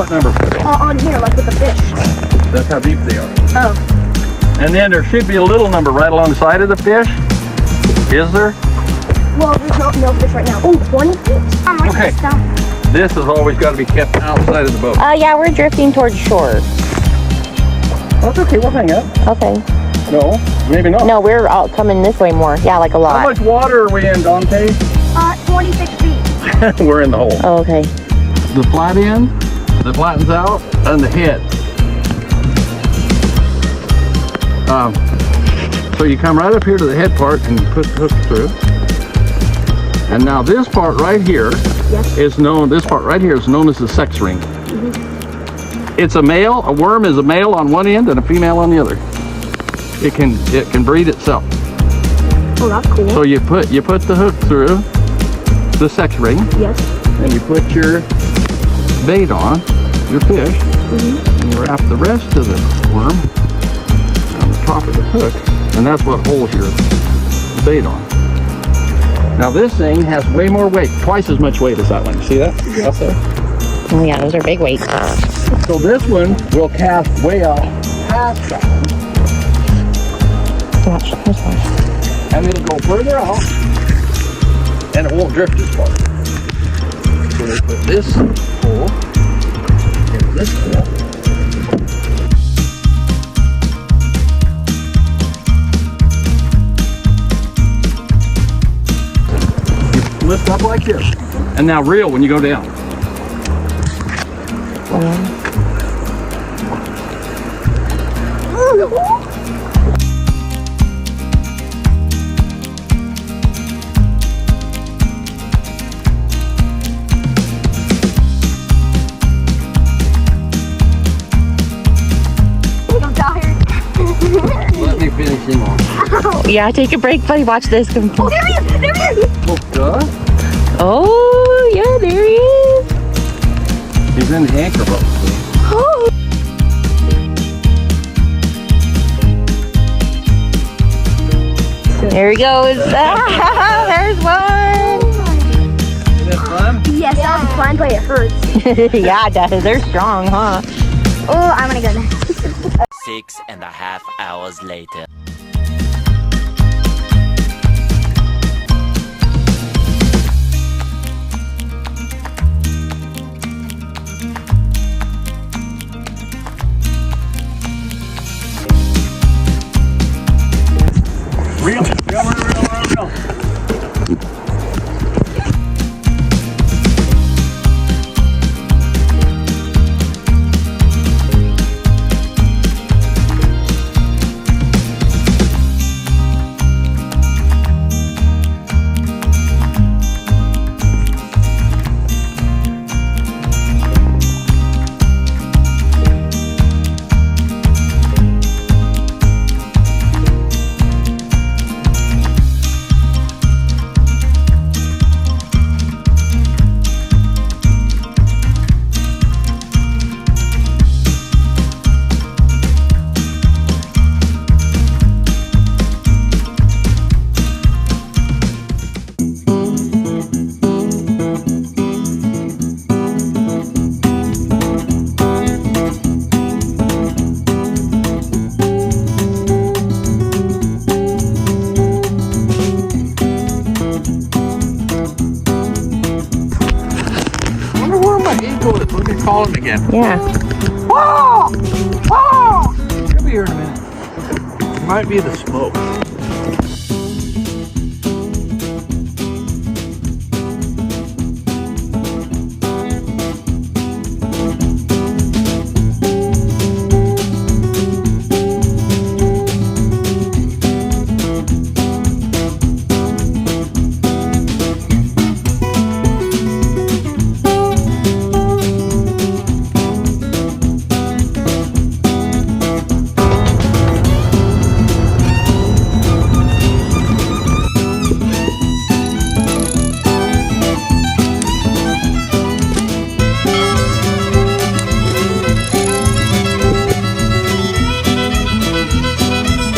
What number? On here, like with the fish. That's how deep they are. Oh. And then there should be a little number right alongside of the fish. Is there? Well, there's no fish right now. Oh, 20 feet. Okay. This has always got to be kept outside of the boat. Yeah, we're drifting towards shore. That's okay, we'll hang up. Okay. No, maybe not. No, we're all coming this way more. Yeah, like a lot. How much water are we in, Dante? 26 feet. We're in the hole. Oh, okay. The flat end, the flattens out, and the head. So you come right up here to the head part and you put the hook through. And now this part right here is known, this part right here is known as the sex ring. It's a male, a worm is a male on one end and a female on the other. It can breed itself. Oh, that's cool. So you put the hook through the sex ring. Yes. And you put your bait on, your fish, and you wrap the rest of the worm on the top of the hook, and that's what holds your bait on. Now this thing has way more weight, twice as much weight as that one. You see that? Up there? Oh yeah, those are big weights. So this one will cast way out past that one. Watch, watch. And it'll go further out, and it won't drift as far. So they put this hole in this hole. You lift up like this, and now reel when you go down. Let me finish him off. Yeah, take a break, buddy. Watch this. Oh, there he is! There he is! Oh, duh. Oh, yeah, there he is. He's in the anchor boat. Oh. There he goes. There's one. Isn't that fun? Yes, that was fun, but it hurts. Yeah, it does. They're strong, huh? Oh, I'm gonna go next. 6.5 hours later. Reel. Let me call him again. Yeah. Oh! Oh! He'll be here in a minute. It might be the smoke.